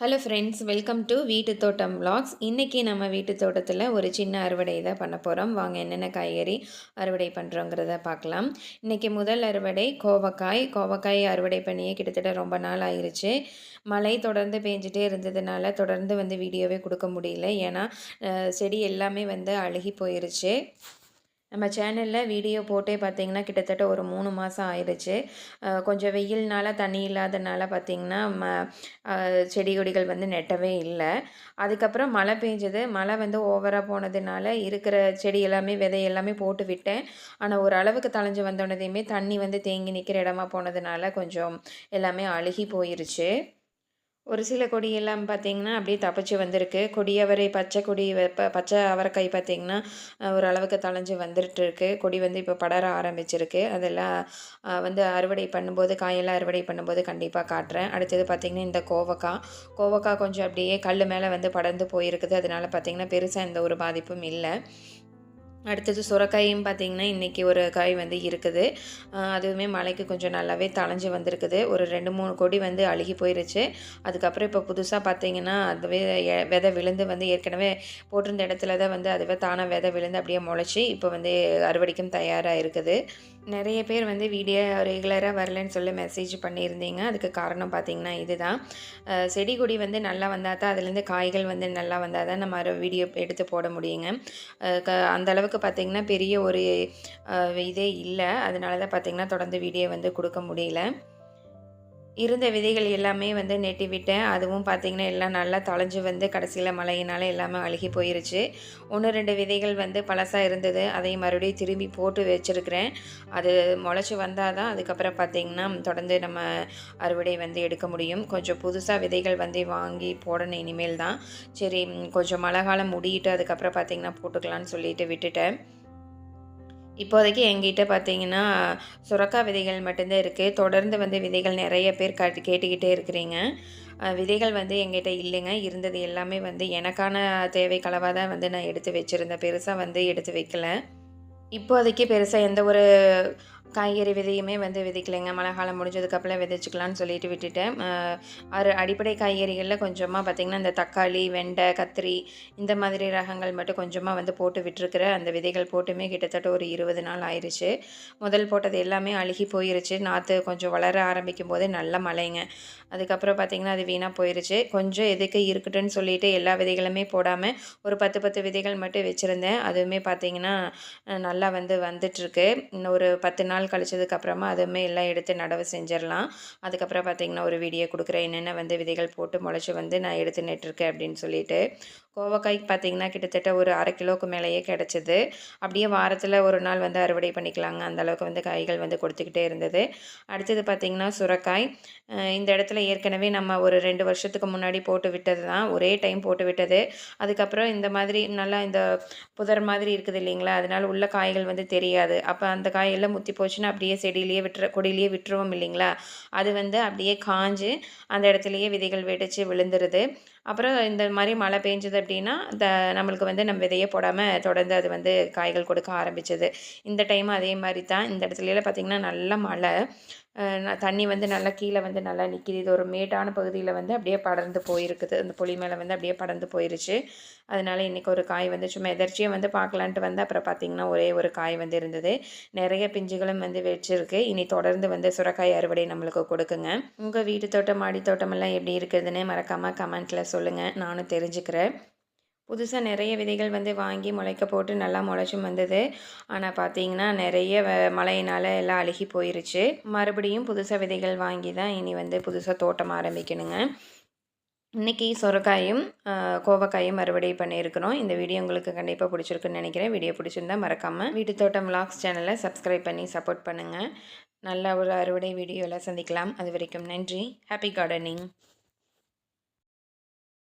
Hello friends, welcome to வீட்டு தோட்டம் vlogs. இன்றைக்கி நம்ம வீட்டு தோட்டத்தில் ஒரு சின்ன அறுவடை தான் பண்ண போகிறோம். வாங்க என்னென்ன காய்கறி அறுவடை பண்ணுறோங்கிறத பார்க்கலாம். இன்றைக்கி முதல் அறுவடை கோவக்காய் அறுவடை பண்ணியே கிட்டத்தட்ட ரொம்ப நாள் ஆயிடுச்சு. மழை தொடர்ந்து பேஞ்சிட்டே இருந்ததுனால தொடர்ந்து வீடியோவே கொடுக்க முடியல. ஏன்னா செடி எல்லாமே அழுகி போயிருச்சு. நம்ம சேனலில் வீடியோ போட்டே பார்த்திங்கன்னா கிட்டத்தட்ட ஒரு 3 மாதம் ஆயிடுச்சு. கொஞ்சம் வெயில்னால தண்ணி இல்லாதனால பார்த்திங்கன்னா செடி கொடிகள் நெட்டவே இல்லை. அதுக்கப்புறம் மழை பெஞ்சது. மழை ஓவராக போனதுனால இருக்கிற செடி எல்லாமே விதை எல்லாமே போட்டு விட்டேன். ஆனால் ஒரு அளவுக்கு தளைஞ்சு வந்தோடனதையுமே தண்ணி தேங்கி நிற்கிற இடமா போனதுனால கொஞ்சம் எல்லாமே அழுகி போயிருச்சு. ஒரு சில கொடியெல்லாம் பார்த்திங்கன்னா அப்படியே தப்பிச்சு வந்திருக்கு. கொடி பச்சை அவரைக்காய் பார்த்திங்கன்னா ஓரளவுக்கு தளைஞ்சு வந்துட்டுருக்கு. கொடி இப்போ படர ஆரம்பிச்சிருக்கு. அதெல்லாம் அறுவடை பண்ணும்போது காயெல்லாம் அறுவடை பண்ணும்போது கண்டிப்பாக காட்டுறேன். அடுத்தது பார்த்திங்கன்னா இந்த கோவக்காய் கொஞ்சம் அப்படியே கல் மேலே படர்ந்து போயிருக்குது. அதனால் பார்த்திங்கன்னா பெருசாக எந்த ஒரு பாதிப்பும் இல்லை. அடுத்தது சுரைக்காயும் பார்த்திங்கன்னா இன்றைக்கி ஒரு காய் இருக்குது. அதுவுமே மழைக்கு கொஞ்சம் நல்லாவே தளைஞ்சு வந்திருக்குது. ஒரு 2-3 கொடி அழுகி போயிருச்சு. அதுக்கப்புறம் இப்போ புதுசாக பார்த்திங்கன்னா அதுவே விதை விழுந்து ஏற்கனவே போட்டிருந்த இடத்துல தான் அதுவே தானாக விதை விழுந்து அப்படியே முளைச்சி இப்போ அறுவடைக்கும் தயாராக இருக்குது. நிறைய பேர் வீடியோ ரெகுலராக வரலன்னு சொல்லி மெசேஜ் பண்ணியிருந்தீங்க. அதுக்கு காரணம் பார்த்திங்கன்னா இதுதான். செடி கொடி நல்லா வந்தால் தான் அதுலேருந்து காய்கள் நல்லா வந்தால் தான் நம்ம வீடியோ எடுத்து போட முடியுங்க. அந்தளவுக்கு பார்த்திங்கன்னா பெரிய ஒரு இதே இல்லை. அதனால தான் பார்த்திங்கன்னா தொடர்ந்து வீடியோ கொடுக்க முடியல. இருந்த விதைகள் எல்லாமே நெட்டி விட்டேன். அதுவும் பார்த்திங்கன்னா எல்லாம் நல்லா தளைஞ்சு கடைசியில் மழையினால் எல்லாமே அழுகி போயிருச்சு. 1-2 விதைகள் பழசாக இருந்தது. அதையும் மறுபடியும் திரும்பி போட்டு வச்சுருக்கிறேன். அது முளைச்சி வந்தால் தான் அதுக்கப்புறம் பார்த்திங்கன்னா தொடர்ந்து நம்ம அறுவடை எடுக்க முடியும். கொஞ்சம் புதுசாக விதைகள் வாங்கி போடணும் இனிமேல் தான். சரி, கொஞ்சம் மழை காலம் முடியிட்டு அதுக்கப்புறம் பார்த்திங்கன்னா போட்டுக்கலான்னு சொல்லிட்டு விட்டுட்டேன். இப்போதைக்கு எங்கிட்ட பார்த்திங்கன்னா சுரக்காய் விதைகள் மட்டும்தான் இருக்குது. தொடர்ந்து விதைகள் நிறைய பேர் கேட்டுக்கிட்டே இருக்கிறீங்க. விதைகள் எங்கிட்ட இல்லைங்க. இருந்தது எல்லாமே எனக்கான தேவைக்களவாக தான் நான் எடுத்து வச்சுருந்தேன். பெருசாக எடுத்து வைக்கல. இப்போதைக்கு பெருசாக எந்த ஒரு காய்கறி விதையுமே விதைக்கலைங்க. மழை காலம் முடிஞ்சதுக்கப்புறம் விதைச்சிக்கலான்னு சொல்லிட்டு விட்டுட்டேன். அடிப்படை காய்கறிகளில் கொஞ்சமாக பார்த்திங்கன்னா இந்த தக்காளி, வெண்டை, கத்திரி இந்த மாதிரி ரகங்கள் மட்டும் கொஞ்சமாக போட்டு விட்டுருக்குறேன். அந்த விதைகள் போட்டுமே கிட்டத்தட்ட ஒரு 20 நாள் ஆயிடுச்சு. முதல் போட்டது எல்லாமே அழுகி போயிருச்சு. நாற்று கொஞ்சம் வளர ஆரம்பிக்கும் போதே நல்ல மழைங்க. அதுக்கப்புறம் பார்த்திங்கன்னா அது வீணாக போயிருச்சு. கொஞ்சம் எதுக்கு இருக்கட்டும்னு சொல்லிட்டு எல்லா விதைகளுமே போடாமல் ஒரு 10 விதைகள் மட்டும் வச்சுருந்தேன். அதுவுமே பார்த்திங்கன்னா நல்லா வந்துட்டுருக்கு. இன்னும் ஒரு 10 நாள் கழிச்சதுக்கப்புறமா அதுவுமே எல்லாம் எடுத்து நடவு செஞ்சிடலாம். அதுக்கப்புறம் பார்த்திங்கன்னா ஒரு வீடியோ கொடுக்குறேன் என்னென்ன விதைகள் போட்டு முளைச்சி நான் எடுத்து நட்டுருக்கேன் அப்படின்னு சொல்லிட்டு. கோவக்காய்க்கு பார்த்திங்கன்னா கிட்டத்தட்ட ஒரு 1/2 கிலோவுக்கு மேலேயே கிடச்சிது. அப்படியே வாரத்தில் ஒரு நாள் அறுவடை பண்ணிக்கலாங்க. அந்தளவுக்கு காய்கள் கொடுத்துக்கிட்டே இருந்தது. அடுத்தது பார்த்திங்கன்னா சுரைக்காய். இந்த இடத்துல ஏற்கனவே நம்ம ஒரு 2 வருஷத்துக்கு முன்னாடி போட்டு விட்டது தான். ஒரே டைம் போட்டு விட்டது. அதுக்கப்புறம் இந்த மாதிரி நல்லா இந்த புதர் மாதிரி இருக்குது இல்லைங்களா, அதனால் உள்ள காய்கள் தெரியாது. அப்போ அந்த காயெல்லாம் முத்தி போச்சுன்னா அப்படியே கொடியிலேயே விட்டுருவோம் இல்லைங்களா, அது அப்படியே காஞ்சு அந்த இடத்துலையே விதைகள் வெடித்து விழுந்துருது. அப்புறம் இந்த மாதிரி மழை பெஞ்சது அப்படின்னா நம்மளுக்கு நம்ம விதையை போடாமல் தொடர்ந்து அது காய்கள் கொடுக்க ஆரம்பிச்சது. இந்த டைம் அதே மாதிரி தான். இந்த இடத்துலலாம் பார்த்திங்கன்னா நல்ல மழை. தண்ணி நல்லா கீழே நல்லா நிற்கிது. இது ஒரு மேட்டான பகுதியில் அப்படியே படர்ந்து போயிருக்குது. அந்த புளி மேலே அப்படியே படர்ந்து போயிருச்சு. அதனால் இன்றைக்கி ஒரு காய் சும்மா எதர்ச்சியாக பார்க்கலான்ட்டு அப்புறம் பார்த்திங்கன்னா ஒரே ஒரு காய் இருந்தது. நிறைய பிஞ்சுகளும் வச்சிருக்கு. இனி தொடர்ந்து சுரைக்காய் அறுவடை நம்மளுக்கு கொடுக்குங்க. உங்கள் வீட்டு தோட்டம், மாடி தோட்டமெல்லாம் எப்படி இருக்குதுன்னு மறக்காமல் கமெண்ட்டில் சொல்லுங்கள், நானும் தெரிஞ்சுக்கிறேன். புதுசாக நிறைய விதைகள் வாங்கி முளைக்க போட்டு நல்லா முளைச்சும் வந்தது. ஆனால் பார்த்திங்கன்னா நிறைய மழையினால் எல்லாம் அழுகி போயிருச்சு. மறுபடியும் புதுசாக விதைகள் வாங்கி தான் இனி புதுசாக தோட்டம் ஆரம்பிக்கணுங்க. இன்றைக்கி சுரைக்காயும் கோவக்காயும் அறுவடை பண்ணியிருக்கிறோம். இந்த வீடியோ உங்களுக்கு கண்டிப்பாக பிடிச்சிருக்குன்னு நினைக்கிறேன். வீடியோ பிடிச்சிருந்தால் மறக்காமல் வீட்டு தோட்டம் vlogs சேனலை சப்ஸ்கிரைப் பண்ணி சப்போர்ட் பண்ணுங்கள். நல்ல ஒரு அறுவடை வீடியோவில் சந்திக்கலாம். அது வரைக்கும் நன்றி. Happy gardening.